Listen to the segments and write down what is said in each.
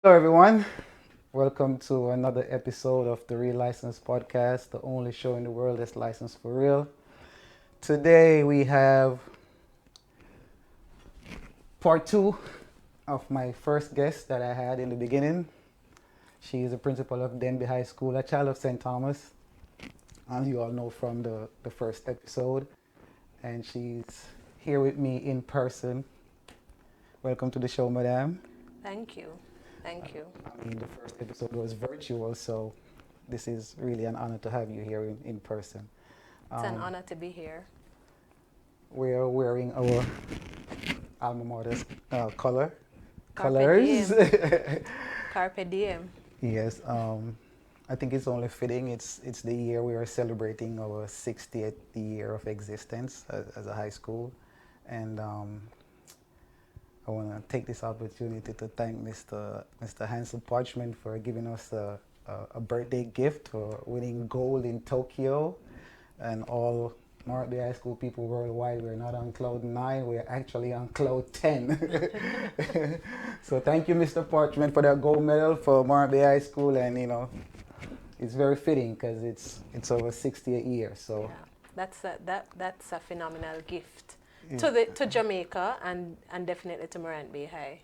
Hello, everyone. Welcome to another episode of the Real License Podcast, the only show in the world that's licensed for real. Today, we have part two of my first guest that I had in the beginning. She is the principal of Denbigh High School, a child of St. Thomas, as you all know from the first episode. And she's here with me in person. Welcome to the show, madam. Thank you. Thank you. I mean, the first episode was virtual, so this is really an honor to have you here in person. It's an Um, honor to be here. we are wearing our alma mater's Carpe colors. diem. Carpe diem. Yes, I think it's only fitting. It's the year we are celebrating our 60th year of existence as a high school, and I want to take this opportunity to thank Mr. Hansel Parchment for giving us a birthday gift for winning gold in Tokyo, and all Mark High School people worldwide. We're not on cloud 9, we're actually on cloud 10. So thank you, Mr. Parchment, for that gold medal for Mark High School, and it's very fitting because it's over 60th year. So Yeah, that's a phenomenal gift yeah. to Jamaica and definitely to Morant High.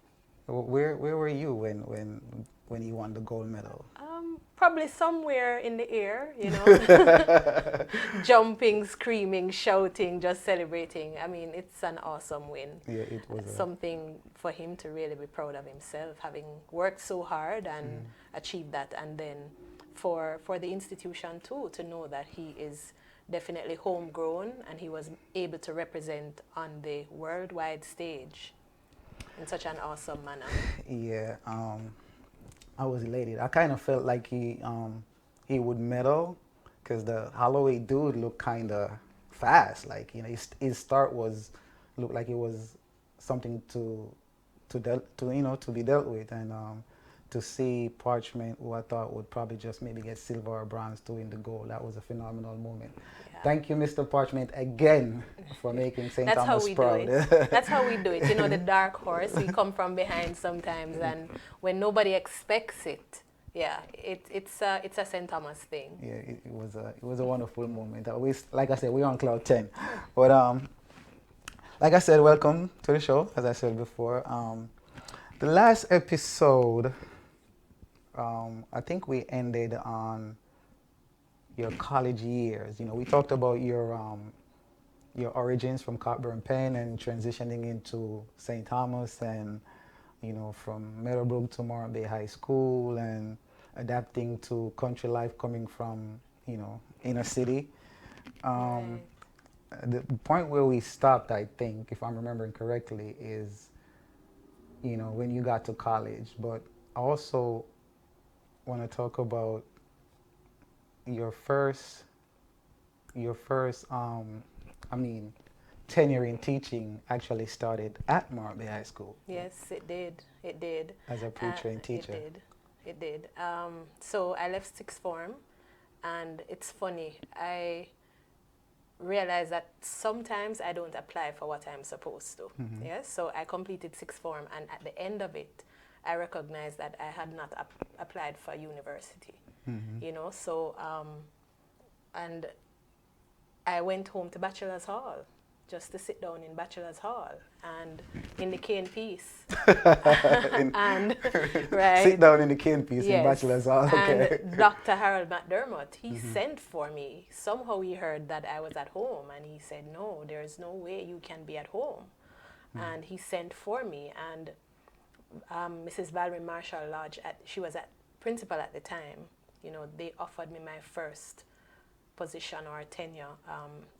Where were you when you won the gold medal? Probably somewhere in the air, jumping, screaming, shouting, just celebrating. I mean, it's an awesome win. Yeah, it was Something for him to really be proud of himself, having worked so hard and achieved that, and then for the institution too to know that he is definitely homegrown and he was able to represent on the worldwide stage in such an awesome manner. yeah. I was elated. I kind of felt like he would medal because the Holloway dude looked kind of fast. Like his start was looked like it was something to be dealt with, and to see Parchment, who I thought would probably just maybe get silver or bronze to win the gold, that was a phenomenal moment. Yeah. Thank you, Mr. Parchment, again for making St. That's how Thomas we do proud. it. That's how we do it. The dark horse, we come from behind sometimes, and when nobody expects it, yeah, it's a St. Thomas thing. Yeah, it was a wonderful moment. Like I said, we're on cloud 10. But like I said, welcome to the show. As I said before, the last episode, I think we ended on your college years. We talked about your origins from Cockburn Penn and transitioning into St. Thomas, and from Meadowbrook to Morant Bay High School, and adapting to country life coming from inner city. Um, Right. the point where we stopped, I think, if I'm remembering correctly, is when you got to college. But I also want to talk about your first I mean, tenure in teaching actually started at Morant Bay High School Yes, it did. It did. as a pre-trained It teacher. did. It did. So I left sixth form, and it's funny. I realized that sometimes I don't apply for what I'm supposed to. Mhm. Yes. So I completed sixth form, and at the end of it, I recognized that I had not applied for university. Mhm. So and I went home to Bachelor's Hall just to sit down in Bachelor's Hall and in the cane piece. And right. Sit down in the cane piece in Yes. Bachelor's Hall. Okay. And Dr. Harold McDermott, he sent for me. Somehow he heard that I was at home, and he said, "No, there is no way you can be at home." And he sent for me, and Mrs. Valerie Marshall Lodge, she was at principal at the time. They offered me my first position or tenure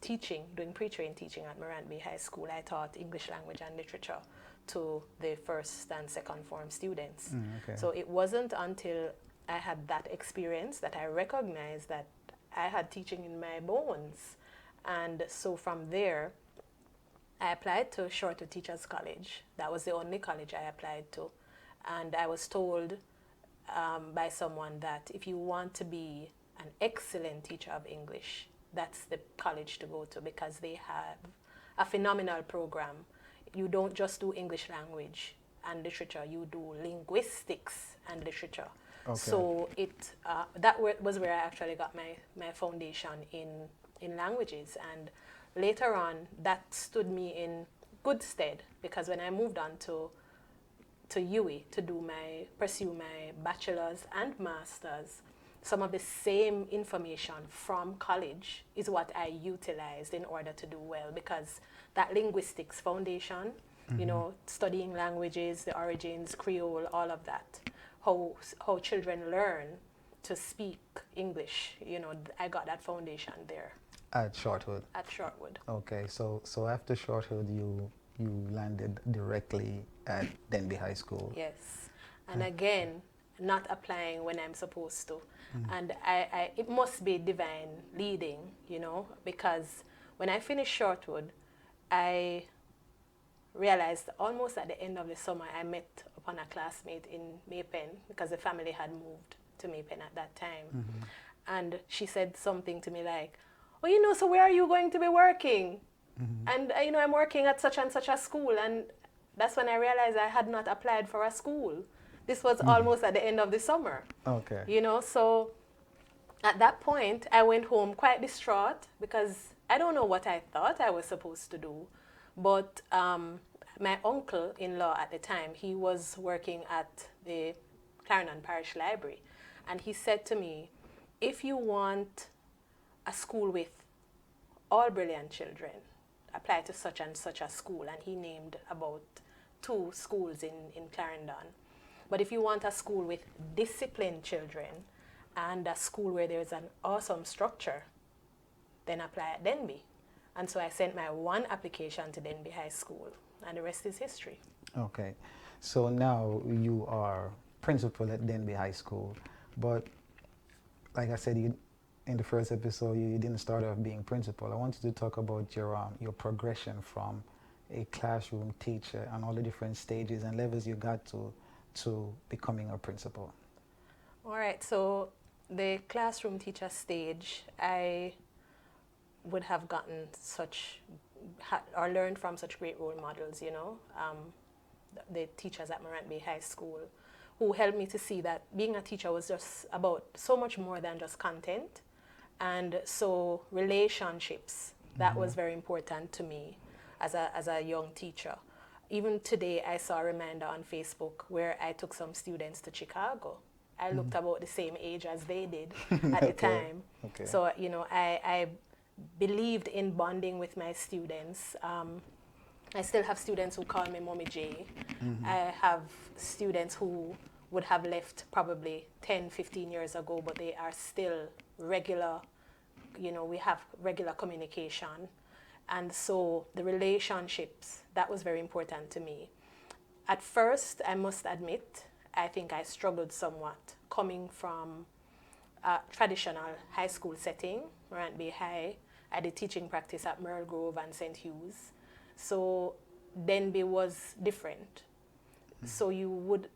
teaching, doing pre-trained teaching at Morant Bay High School. I taught English language and literature to the first and second form students. Okay. So it wasn't until I had that experience that I recognized that I had teaching in my bones. And so from there, I applied to Shorter Teachers College. That was the only college I applied to. And I was told by someone that if you want to be an excellent teacher of English, that's the college to go to, because they have a phenomenal program. You don't just do English language. and literature, you do linguistics and literature. Okay. So was where I actually got my foundation in languages. And later on, that stood me in good stead, because when I moved on to UWI to pursue my bachelor's and master's, some of the same information from college is what I utilized in order to do well, because that linguistics foundation, you know, studying languages, the origins, Creole, all of that, how children learn to speak English, you know, I got that foundation there. At Shortwood? At Shortwood. Okay, so after Shortwood, you landed directly at Denbigh High School. Yes, and again, not applying when I'm supposed to. And it must be divine leading, you know, because when I finished Shortwood, I realized almost at the end of the summer, I met upon a classmate in Maypen, because the family had moved to Maypen at that time. And she said something to me like, oh, you know, so where are you going to be working? And, you know, I'm working at such and such a school. And that's when I realized I had not applied for a school. This was almost at the end of the summer. Okay. You know, so at that point, I went home quite distraught, because I don't know what I thought I was supposed to do. But my uncle-in-law at the time, he was working at the Clarendon Parish Library. And he said to me, if you want a school with all brilliant children, apply to such and such a school. And he named about 2 schools in Clarendon. But if you want a school with disciplined children and a school where there's an awesome structure, then apply at Denbigh. And so I sent my one application to Denbigh High School, and the rest is history. Okay, so now you are principal at Denbigh High School, but like I said, in the first episode, you didn't start off being principal. I wanted to talk about your progression from a classroom teacher and all the different stages and levels you got to becoming a principal. All right, so the classroom teacher stage, I would have gotten or learned from such great role models, you know, the teachers at Denbigh High School, who helped me to see that being a teacher was just about so much more than just content. And so relationships, that was very important to me as a young teacher. Even today, I saw a reminder on Facebook where I took some students to Chicago. I looked about the same age as they did at the time. Okay. So, you know, I believed in bonding with my students. I still have students who call me Mommy J. I have students who would have left probably 10, 15 years ago, but they are still regular, you know, we have regular communication. And so the relationships, that was very important to me. At first, I must admit, I think I struggled somewhat coming from a traditional high school setting, Denbigh High. I did teaching practice at Merle Grove and St. Hugh's. So Denbigh was different. So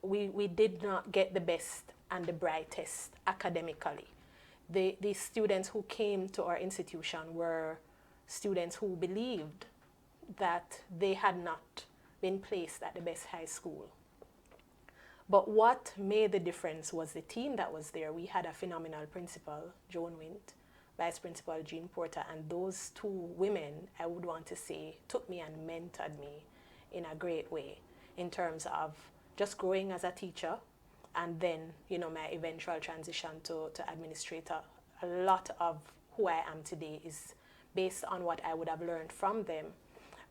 we did not get the best and the brightest academically. The students who came to our institution were students who believed that they had not been placed at the best high school. But what made the difference was the team that was there. We had a phenomenal principal, Joan Wint, Vice Principal Jean Porter, and those 2 women, I would want to say, took me and mentored me in a great way in terms of just growing as a teacher, and then, you know, my eventual transition to administrator. A lot of who I am today is based on what I would have learned from them.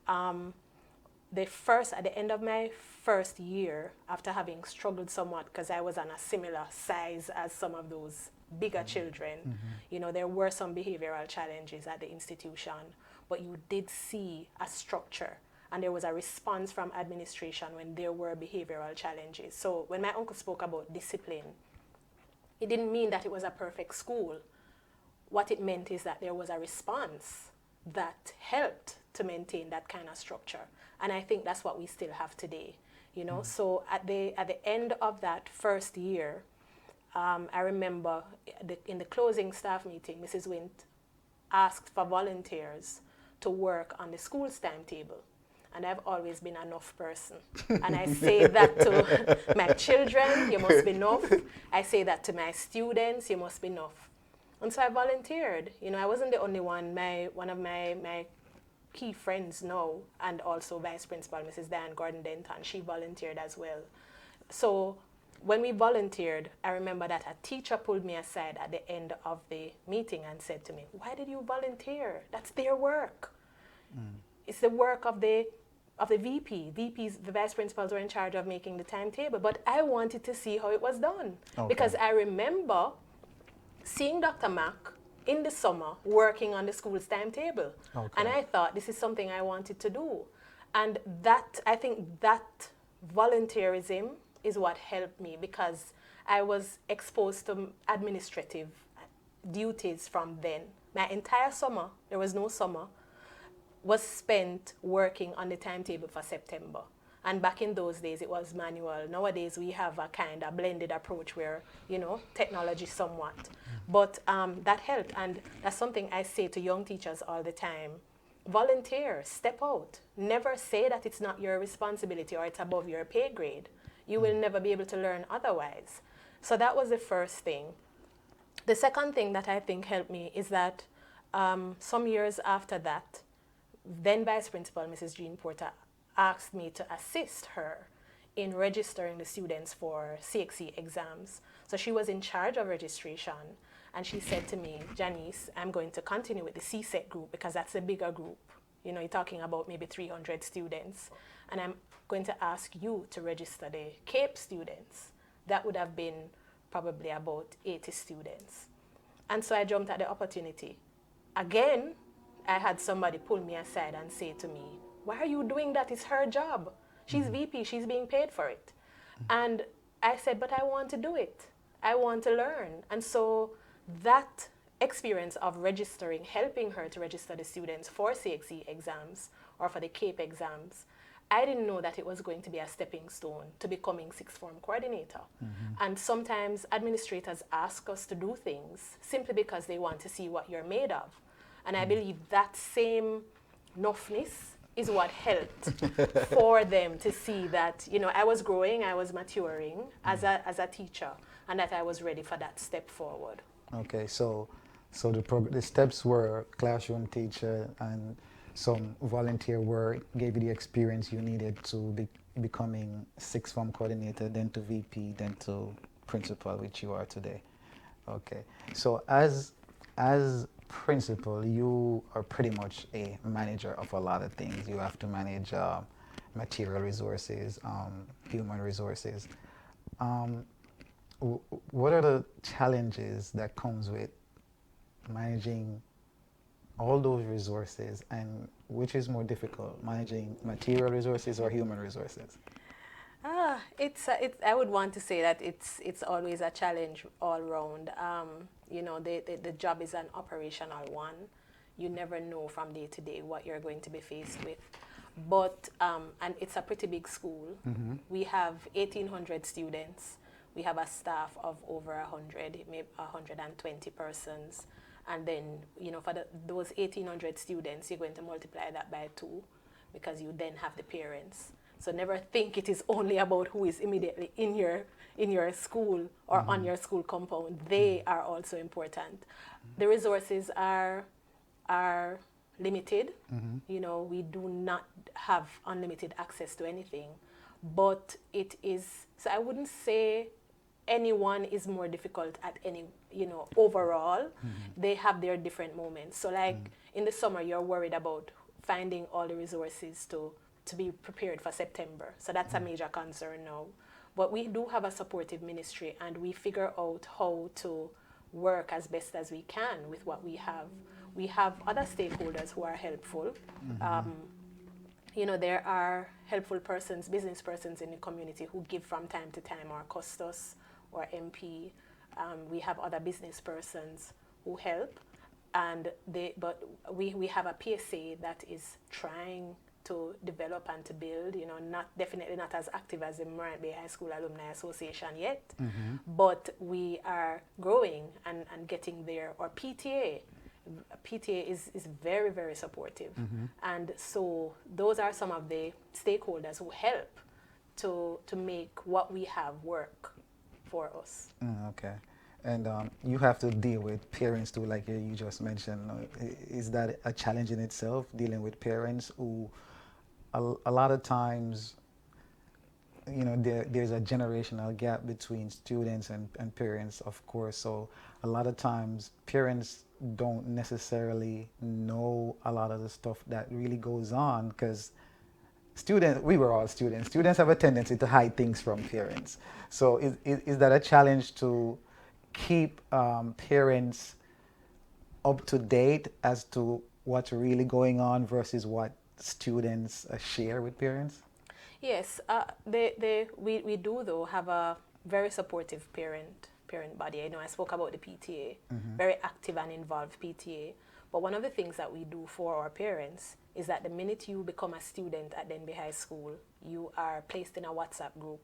At the end of my first year, after having struggled somewhat, because I was on a similar size as some of those bigger children, you know, there were some behavioral challenges at the institution, but you did see a structure, and there was a response from administration when there were behavioral challenges. So when my uncle spoke about discipline, it didn't mean that it was a perfect school. What it meant is that there was a response that helped to maintain that kind of structure. And I think that's what we still have today, you know. So at the end of that first year, I remember in the closing staff meeting, Mrs. Wint asked for volunteers to work on the school's timetable. and I've always been an enough person. And I say that to my children, you must be enough. I say that to my students, you must be enough. And so I volunteered. You know, I wasn't the only one. One of my key friends now, and also Vice Principal Mrs. Diane Gordon-Denton, she volunteered as well. So when we volunteered, I remember that a teacher pulled me aside at the end of the meeting and said to me, "Why did you volunteer? That's their work. It's the work of the VP. VPs, the vice principals, were in charge of making the timetable." But I wanted to see how it was done. Okay. Because I remember seeing Dr. Mack in the summer working on the school's timetable. Okay. And I thought, this is something I wanted to do. And that, I think that volunteerism is what helped me, because I was exposed to administrative duties from then. My entire summer, there was no summer, was spent working on the timetable for September. And back in those days, it was manual. Nowadays, we have a kind of blended approach where, you know, technology somewhat. But that helped, and that's something I say to young teachers all the time. Volunteer, step out. Never say that it's not your responsibility or it's above your pay grade. You will never be able to learn otherwise. So that was the first thing. The second thing that I think helped me is that some years after that, then Vice Principal Mrs. Jean Porter asked me to assist her in registering the students for CXC exams. So she was in charge of registration, and she said to me, "Janice, I'm going to continue with the CSEC group because that's a bigger group. You know, you're talking about maybe 300 students. And I'm going to ask you to register the CAPE students." That would have been probably about 80 students. And so I jumped at the opportunity. Again, I had somebody pull me aside and say to me, "Why are you doing that? It's her job. She's VP, she's being paid for it." And I said, "But I want to do it. I want to learn." And so that experience of registering, helping her to register the students for CXC exams or for the CAPE exams, I didn't know that it was going to be a stepping stone to becoming sixth form coordinator. And sometimes administrators ask us to do things simply because they want to see what you're made of. And I believe that same enoughness is what helped for them to see that, you know, I was growing, I was maturing as a teacher, and that I was ready for that step forward. Okay, so the steps were classroom teacher and some volunteer work gave you the experience you needed to becoming sixth form coordinator, then to VP, then to principal, which you are today. Okay, so as principal, you are pretty much a manager of a lot of things. You have to manage material resources, human resources. What are the challenges that comes with managing all those resources, and which is more difficult, managing material resources or human resources? I would want to say that it's always a challenge all around. You know, the job is an operational one. You never know from day to day what you're going to be faced with. But, and it's a pretty big school. We have 1,800 students. We have a staff of over 100, maybe 120 persons. And then, you know, for those 1,800 students, you're going to multiply that by 2 because you then have the parents. So never think it is only about who is immediately in your school or on your school compound. They are also important. The resources are limited. You know, we do not have unlimited access to anything. But it is, so I wouldn't say anyone is more difficult at any, you know, overall. They have their different moments. So like in the summer, you're worried about finding all the resources to be prepared for September. So that's a major concern now. But we do have a supportive ministry, and we figure out how to work as best as we can with what we have. We have other stakeholders who are helpful. You know, there are helpful persons, business persons in the community who give from time to time, or Custos or MP. We have other business persons who help, and but we have a PSA that is trying to develop and to build, you know, definitely not as active as the Denbigh High School Alumni Association yet, but we are growing and getting there, or PTA, PTA is very, very supportive. And so those are some of the stakeholders who help to make what we have work for us. Okay. And you have to deal with parents too, like you just mentioned. Is that a challenge in itself, dealing with parents who a lot of times, there's a generational gap between students and parents, of course. So a lot of times parents don't necessarily know a lot of the stuff that really goes on because we were all students. Students have a tendency to hide things from parents. So is that a challenge to keep parents up to date as to what's really going on versus what students share with parents? Yes, we do though have a very supportive parent body. I know I spoke about the PTA, very active and involved PTA. But one of the things that we do for our parents is that the minute you become a student at Denbigh High School, you are placed in a WhatsApp group.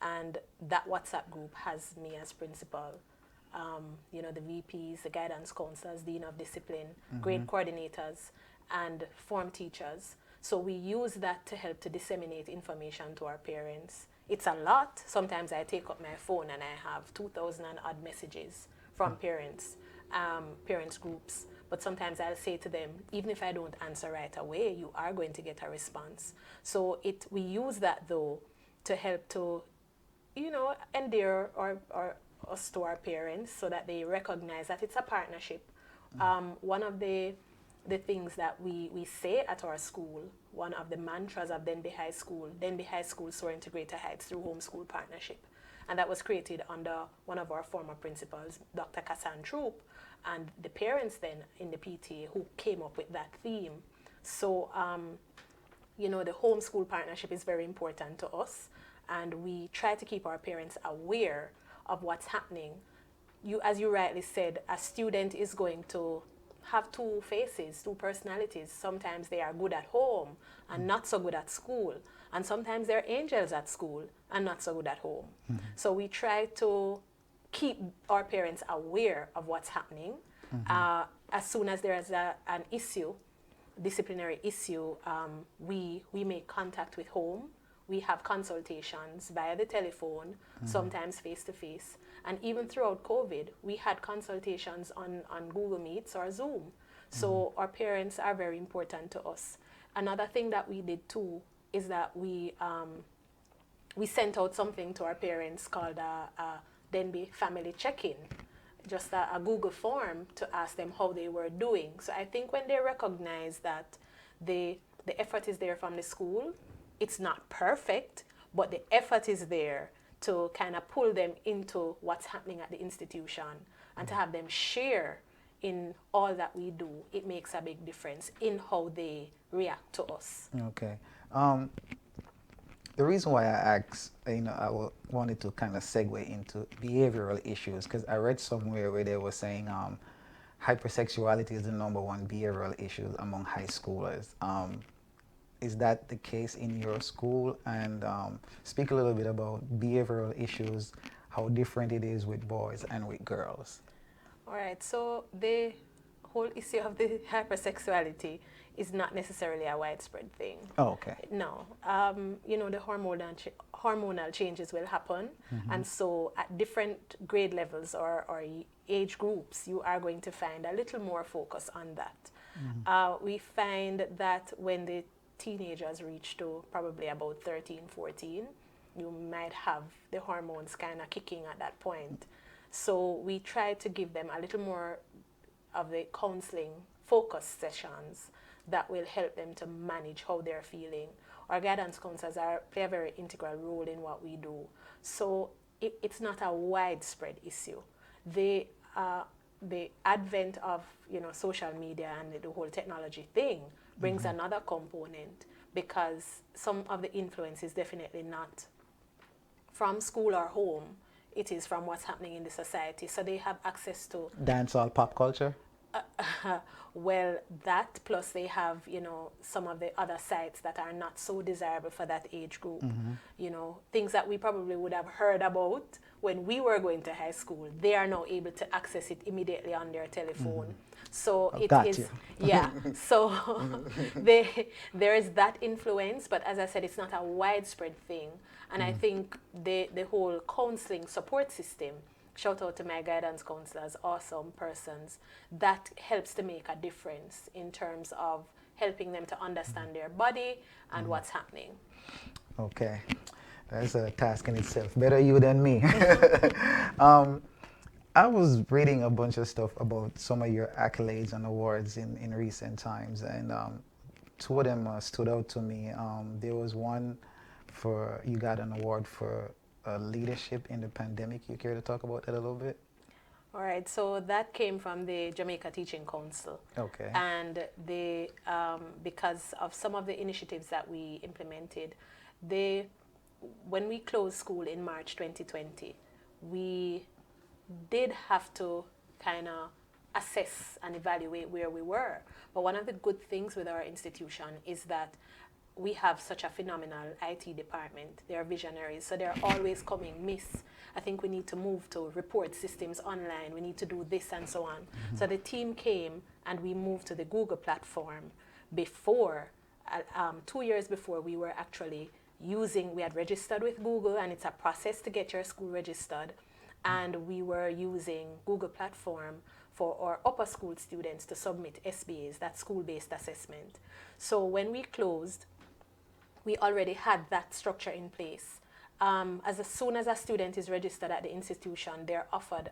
And that WhatsApp group has me as principal, the VPs, the guidance counselors, dean of discipline, grade coordinators, and form teachers. So we use that to help to disseminate information to our parents. It's a lot. Sometimes I take up my phone and I have 2,000 and odd messages from parents groups. But sometimes I'll say to them, even if I don't answer right away, you are going to get a response. So we use that though to help to, endear us to our parents so that they recognize that it's a partnership. One of the things that we say at our school, one of the mantras of Denbigh High School soaring to greater heights through homeschool partnership. And that was created under one of our former principals, Dr. Kassan Troop, and the parents then in the PTA who came up with that theme. So, the homeschool partnership is very important to us, and we try to keep our parents aware of what's happening. As you rightly said, a student is going to have two faces, two personalities. Sometimes they are good at home and not so good at school. And sometimes they're angels at school and not so good at home. So we try to keep our parents aware of what's happening. As soon as there is an issue, disciplinary issue, we make contact with home. We have consultations via the telephone, sometimes face-to-face. And even throughout COVID, we had consultations on Google Meets or Zoom. So our parents are very important to us. Another thing that we did too is that we sent out something to our parents called a Denbigh Family Check-in, just a Google form to ask them how they were doing. So I think when they recognize that the effort is there from the school, it's not perfect, but the effort is there to kind of pull them into what's happening at the institution and to have them share in all that we do. It makes a big difference in how they react to us. Okay. The reason why I asked, wanted to kind of segue into behavioral issues, because I read somewhere where they were saying hypersexuality is the #1 behavioral issue among high schoolers. Is that the case in your school? And speak a little bit about behavioral issues, how different it is with boys and with girls. All right, so the whole issue of the hypersexuality is not necessarily a widespread thing. Oh, okay. No. The hormonal changes will happen. And so at different grade levels or age groups, you are going to find a little more focus on that. We find that when the teenagers reach to probably about 13, 14, you might have the hormones kind of kicking at that point. So we try to give them a little more of the counseling focus sessions that will help them to manage how they're feeling. Our guidance counselors play a very integral role in what we do. So it's not a widespread issue. The advent of social media and the whole technology thing brings another component, because some of the influence is definitely not from school or home. It is from what's happening in the society. So they have access to dancehall pop culture. Well, that plus they have some of the other sites that are not so desirable for that age group. Things that we probably would have heard about when we were going to high school, they are now able to access it immediately on their telephone. So Oh, it got is, you. yeah. So there is that influence, but as I said, it's not a widespread thing. And I think the whole counseling support system, shout out to my guidance counselors, awesome persons, that helps to make a difference in terms of helping them to understand their body and what's happening. Okay, that's a task in itself. Better you than me. um, I was reading a bunch of stuff about some of your accolades and awards in recent times, and two of them stood out to me. There was one for you got an award for leadership in the pandemic. You care to talk about that a little bit? All right, so that came from the Jamaica Teaching Council. Okay. And they, because of some of the initiatives that we implemented, they, when we closed school in March 2020, we did have to kind of assess and evaluate where we were. But one of the good things with our institution is that we have such a phenomenal IT department. They are visionaries, so they're always coming, Miss, I think we need to move to report systems online. We need to do this and so on. So the team came and we moved to the Google platform before, 2 years before we were actually using, we had registered with Google, and it's a process to get your school registered. And we were using Google platform for our upper school students to submit SBAs, that school-based assessment. So when we closed, we already had that structure in place. As soon as a student is registered at the institution, they're offered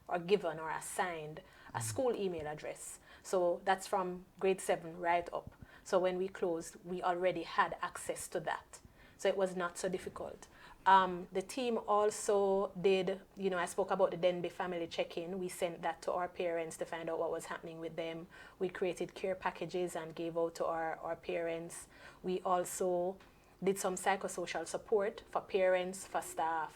or given or assigned a school email address. So that's from grade 7 right up. So when we closed, we already had access to that. So it was not so difficult. The team also did, I spoke about the Denbigh family check-in. We sent that to our parents to find out what was happening with them. We created care packages and gave out to our parents. We also did some psychosocial support for parents, for staff,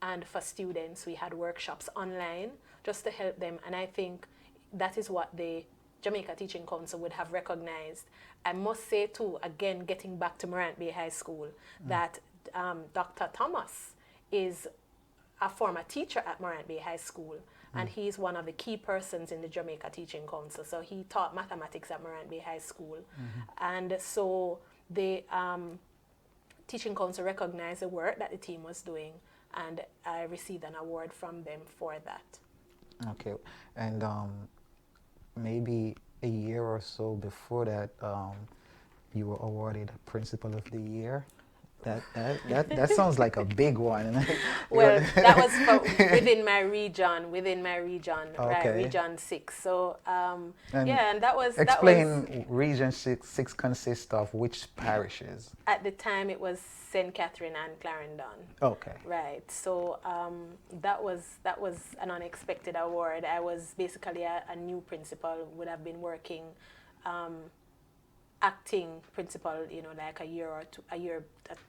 and for students. We had workshops online just to help them. And I think that is what the Jamaica Teaching Council would have recognized. I must say too, again, getting back to Denbigh High School, that Dr. Thomas is a former teacher at Denbigh High School, and he's one of the key persons in the Jamaica Teaching Council. So he taught mathematics at Denbigh High School. And so the Teaching Council recognized the work that the team was doing, and I received an award from them for that. Okay, and maybe a year or so before that, you were awarded Principal of the Year. That sounds like a big one. Well, that was within my region, right, Okay. Region 6. So, And yeah, and that was explain Region 6 consists of which parishes? at the time it was St. Catherine and Clarendon. Okay. Right. So that was an unexpected award. I was basically a new principal, would have been working acting principal, like a year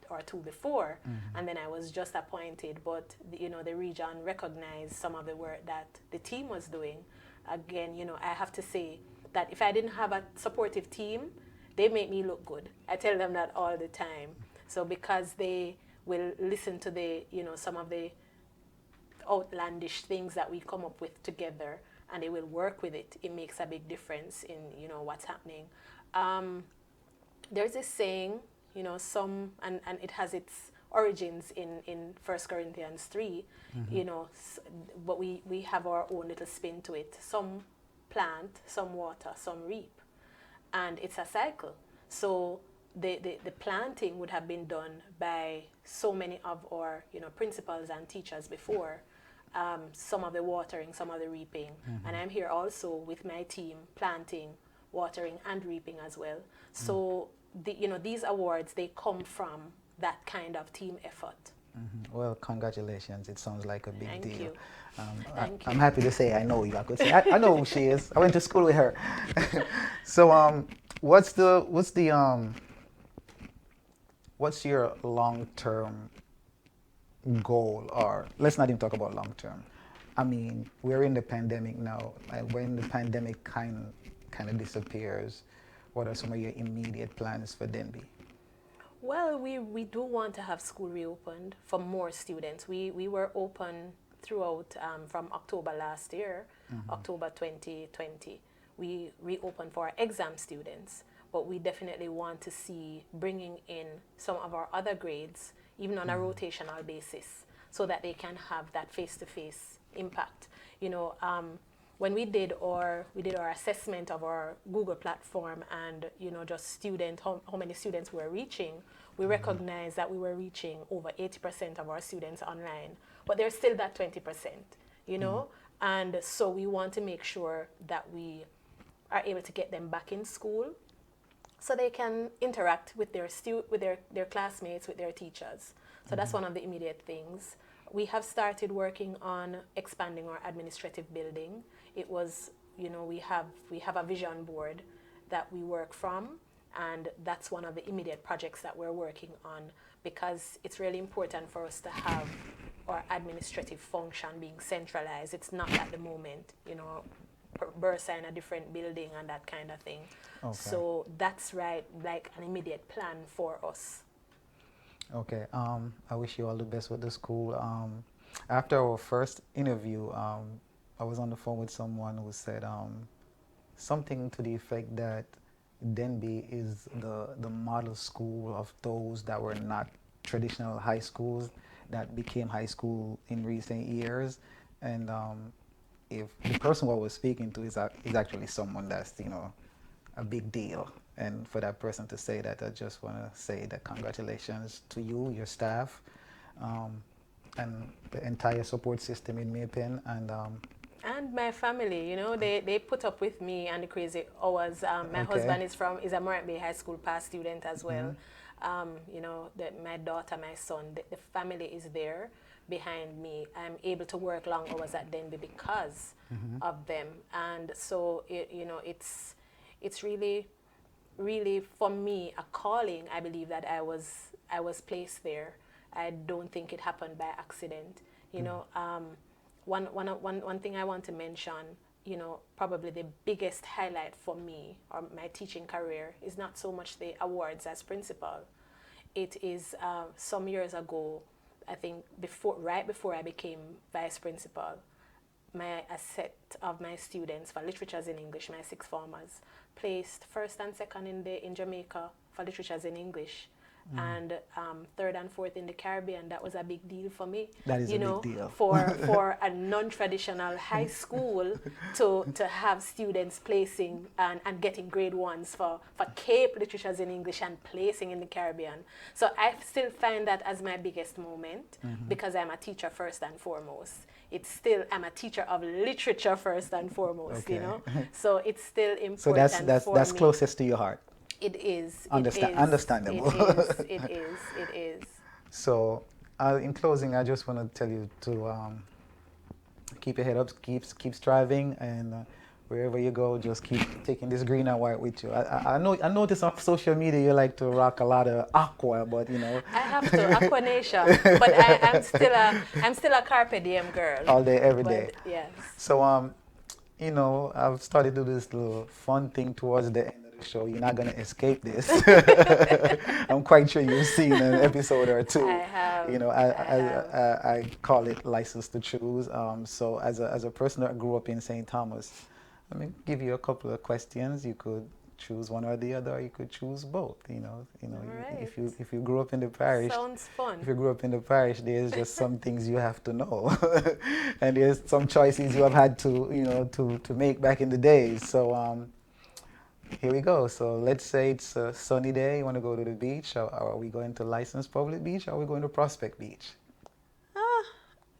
or two before, and then I was just appointed. But the region recognized some of the work that the team was doing. Again, I have to say that if I didn't have a supportive team, they make me look good. I tell them that all the time. So because they will listen to the some of the outlandish things that we come up with together, and they will work with it, it makes a big difference in what's happening. There's this saying, and it has its origins in 1 Corinthians 3, but we have our own little spin to it. Some plant, some water, some reap. And it's a cycle. So the planting would have been done by so many of our principals and teachers before. Some of the watering, some of the reaping. And I'm here also with my team planting, watering, and reaping as well. So these awards, they come from that kind of team effort. Well, congratulations. It sounds like a big Thank deal. you. Thank I'm happy to say I know you. I could say I know who she is. I went to school with her. So what's your long-term goal, or let's not even talk about long-term. I mean, we're in the pandemic now. When the pandemic kind of disappears, what are some of your immediate plans for Denbigh? Well, we do want to have school reopened for more students. We were open throughout from October last year, October 2020. we reopen for our exam students, but we definitely want to see bringing in some of our other grades, even on a rotational basis, so that they can have that face-to-face impact. You know, when we did our assessment of our Google platform and, you know, just how many students we were reaching, we recognized that we were reaching over 80% of our students online, but there's still that 20%, you know, and so we want to make sure that we are able to get them back in school so they can interact with their classmates, with their teachers. So that's one of the immediate things. We have started working on expanding our administrative building. It was, you know, we have a vision board that we work from, and that's one of the immediate projects that we're working on, because it's really important for us to have our administrative function being centralized. It's not at the moment, you know, Bursa in a different building and that kind of thing. Okay. So that's right, like an immediate plan for us. Okay, I wish you all the best with the school. After our first interview, I was on the phone with someone who said something to the effect that Denbigh is the model school of those that were not traditional high schools that became high school in recent years. And if the person I was speaking to is actually someone that's, you know, a big deal. And for that person to say that, I just want to say that congratulations to you, your staff, and the entire support system in Maypen. And my family, you know, they put up with me and the crazy hours. My husband is a Denbigh High School past student as well. You know, my daughter, my son, the family is there behind me. I'm able to work long hours at Denbigh because of them. And so, you know, it's really for me a calling. I believe that I was placed there. I don't think it happened by accident. You know, one thing I want to mention, you know, probably the biggest highlight for me or my teaching career is not so much the awards as principal. It is some years ago, I think right before I became vice principal, a set of my students for literatures in English, my sixth formers, placed first and second in Jamaica for literatures in English, and third and fourth in the Caribbean. That was a big deal for me. That is a big deal. For a non-traditional high school to have students placing and getting grade ones for Cape literatures in English and placing in the Caribbean. So I still find that as my biggest moment, because I'm a teacher first and foremost. I'm a teacher of literature first and foremost, you know. So it's still important. So that's closest to your heart. It is. Understandable. It is. So, in closing, I just want to tell you to keep your head up, keep striving, and wherever you go, just keep taking this green and white with you. I notice on social media you like to rock a lot of aqua, but you know. I have to Aqua Nation, but I'm still a Carpe Diem girl. All day, every day. Yes. So you know, I've started to do this little fun thing towards the end of the show. You're not gonna escape this. I'm quite sure you've seen an episode or two. I have. You know, I call it License to Choose. So as a person that grew up in St. Thomas, let me give you a couple of questions. You could choose one or the other, or you could choose both. You know, right. if you grew up in the parish, sounds fun. If you grew up in the parish, there's just some things you have to know, and there's some choices you have had to make back in the days. So here we go. So let's say it's a sunny day. You want to go to the beach. Are we going to Licensed Public Beach? Or are we going to Prospect Beach?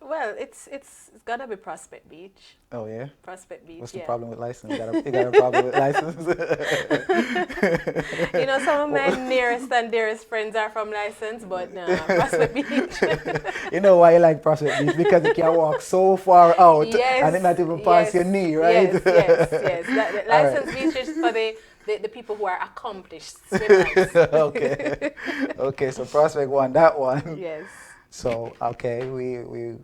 Well, it's gotta be Prospect Beach. Oh yeah. Prospect Beach. What's the problem with license? You got a problem with license? You know, some of my nearest and dearest friends are from License, but no, Prospect Beach. You know why you like Prospect Beach? Because you can walk so far out and it not even pass your knee, right? Yes. License Beach is for the people who are accomplished swimmers. Okay. So Prospect won that one. Yes. So okay, we're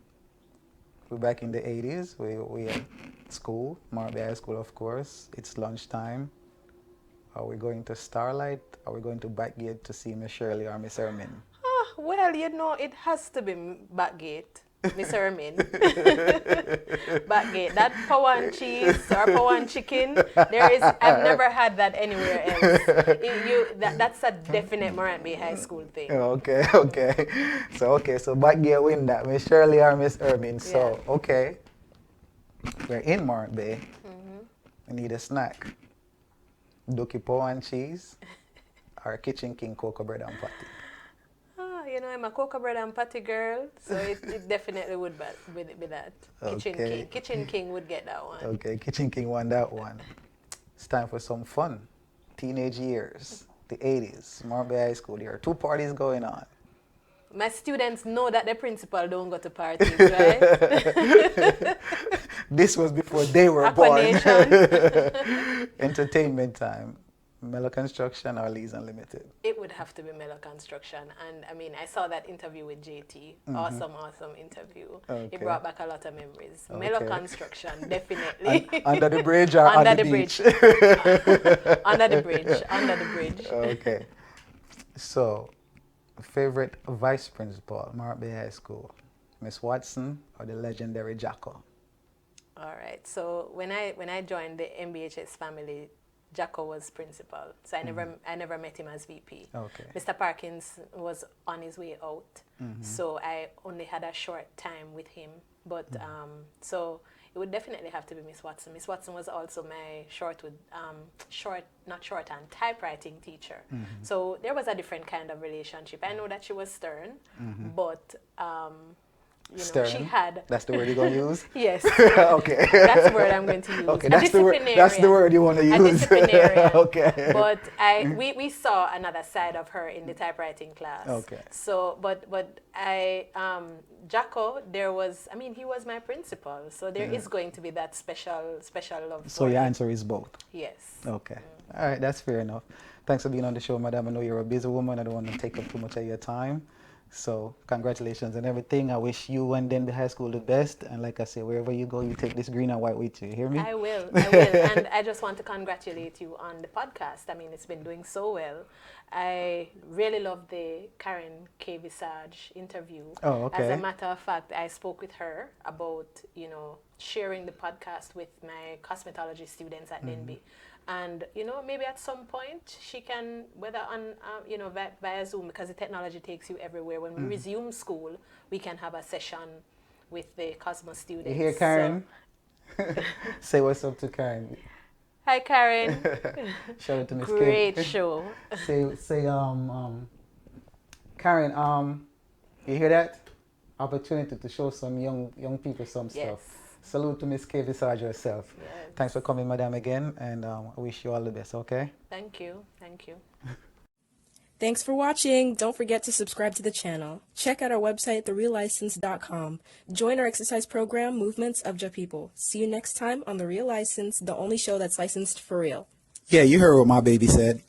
back in the 80s. We at school, Denbigh High School, of course. It's lunchtime. Are we going to Starlight? Are we going to Backgate to see Miss Shirley or Miss Ermin? Well, you know, it has to be Backgate. Miss Ermin. Backgate. That power and cheese or power and chicken, I've never had that anywhere else. That's a definite Denbigh High School thing. Okay, okay. So Backgate win that. Miss Shirley or Miss Ermin. So, Yeah. okay. We're in Denbigh. We need a snack. Ducky power and cheese or Kitchen King cocoa bread and patty. You know, I'm a cocoa bread and patty girl, so it definitely would be that. Kitchen Okay. King. Kitchen King would get that one. Okay, Kitchen King won that one. It's time for some fun. Teenage years, the 80s, Denbigh High School. There are 2 parties going on. My students know that the principal don't go to parties, right? This was before they were born. Entertainment time. Mellow Construction or Lee's Unlimited? It would have to be Mellow Construction. And I mean, I saw that interview with JT. Awesome interview. Okay. It brought back a lot of memories. Okay. Mellow Construction, definitely. Under the bridge or under on the bridge. beach? Under the bridge. Under the bridge. Okay. So, favorite vice principal, Denbigh High School? Miss Watson or the legendary Jacko? All right. So when I joined the MBHS family, Jacko was principal, so I never met him as VP. Okay. Mr. Parkins was on his way out, so I only had a short time with him. But so it would definitely have to be Miss Watson. Miss Watson was also my shorthand typewriting teacher. So there was a different kind of relationship. I know that she was stern, but you know, Stern. she had. That's the word you're going to use? Yes. Okay. That's the word I'm going to use. Okay, that's the word you want to use. A disciplinarian. Okay. But we saw another side of her in the typewriting class. Okay. So, but Jacko, he was my principal. So there is going to be that special love. So your answer is both? Yes. Okay. All right, that's fair enough. Thanks for being on the show, madam. I know you're a busy woman. I don't want to take up too much of your time. So congratulations and everything. I wish you and Denbigh High School the best. And like I say, wherever you go, you take this green and white with you. You hear me? I will. And I just want to congratulate you on the podcast. I mean, it's been doing so well. I really love the Karen K. Visage interview. Oh, okay. As a matter of fact, I spoke with her about, sharing the podcast with my cosmetology students at Denbigh. And, maybe at some point she can, whether on, via Zoom, because the technology takes you everywhere. When we resume school, we can have a session with the Cosmo students. You hear, Karen? So. Say what's up to Karen. Hi, Karen. Shout out to Miss Kim. Great show. Say, Karen, you hear that? Opportunity to show some young people some stuff. Salute to Miss K. Visage herself. Yes. Thanks for coming, madam, again, and I wish you all the best, okay? Thank you. Thank you. Thanks for watching. Don't forget to subscribe to the channel. Check out our website, thereallicense.com. Join our exercise program, Movements of Ja People. See you next time on The Real License, the only show that's licensed for real. Yeah, you heard what my baby said.